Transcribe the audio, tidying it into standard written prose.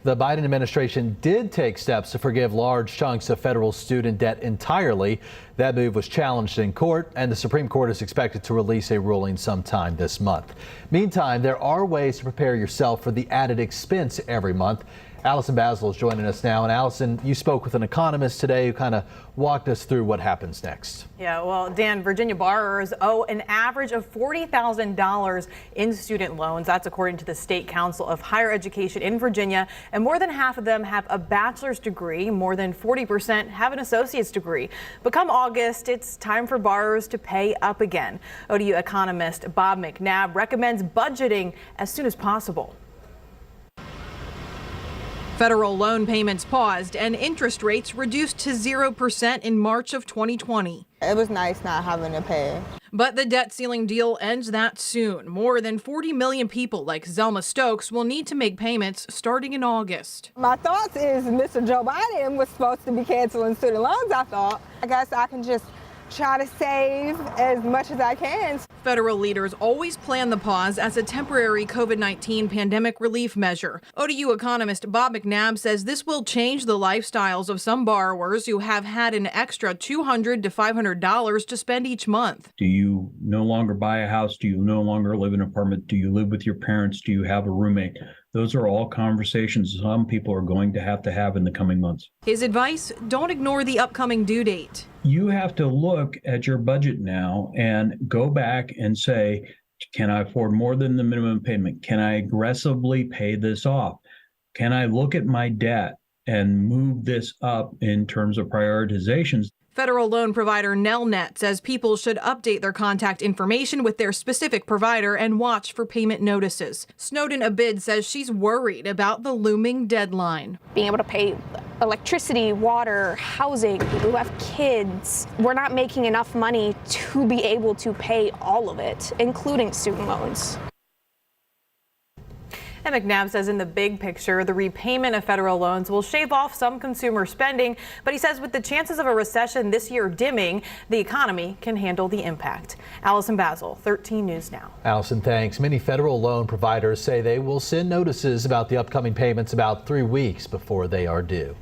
The Biden administration did take steps to forgive large chunks of federal student debt entirely. That move was challenged in court, and the Supreme Court is expected to release a ruling sometime this month. Meantime, there are ways to prepare yourself for the added expense every month. Allison Basil is joining us now. And Allison, you spoke with an economist today who kind of walked us through what happens next. Yeah, well, Dan, Virginia borrowers owe an average of $40,000 in student loans. That's according to the State Council of Higher Education in Virginia. And more than half of them have a bachelor's degree. More than 40% have an associate's degree. But come August, it's time for borrowers to pay up again. ODU economist Bob McNabb recommends budgeting as soon as possible. Federal loan payments paused and interest rates reduced to 0% in March of 2020. It was nice not having to pay. But the debt ceiling deal ends that soon. More than 40 million people like Zelma Stokes will need to make payments starting in August. My thoughts is Mr. Joe Biden was supposed to be canceling student loans, I thought. I guess I can just try to save as much as I can. Federal leaders always plan the pause as a temporary COVID-19 pandemic relief measure. ODU economist Bob McNabb says this will change the lifestyles of some borrowers who have had an extra $200 to $500 to spend each month. Do you no longer buy a house? Do you no longer live in an apartment? Do you live with your parents? Do you have a roommate? Those are all conversations some people are going to have in the coming months. His advice, don't ignore the upcoming due date. You have to look at your budget now and go back and say, can I afford more than the minimum payment? Can I aggressively pay this off? Can I look at my debt and move this up in terms of prioritizations? Federal loan provider Nelnet says people should update their contact information with their specific provider and watch for payment notices. Snowden Abid says she's worried about the looming deadline. Being able to pay electricity, water, housing, people who have kids. We're not making enough money to be able to pay all of it, including student loans. And McNabb says in the big picture, the repayment of federal loans will shave off some consumer spending. But he says with the chances of a recession this year dimming, the economy can handle the impact. Allison Basil, 13 News Now. Allison, thanks. Many federal loan providers say they will send notices about the upcoming payments about 3 weeks before they are due.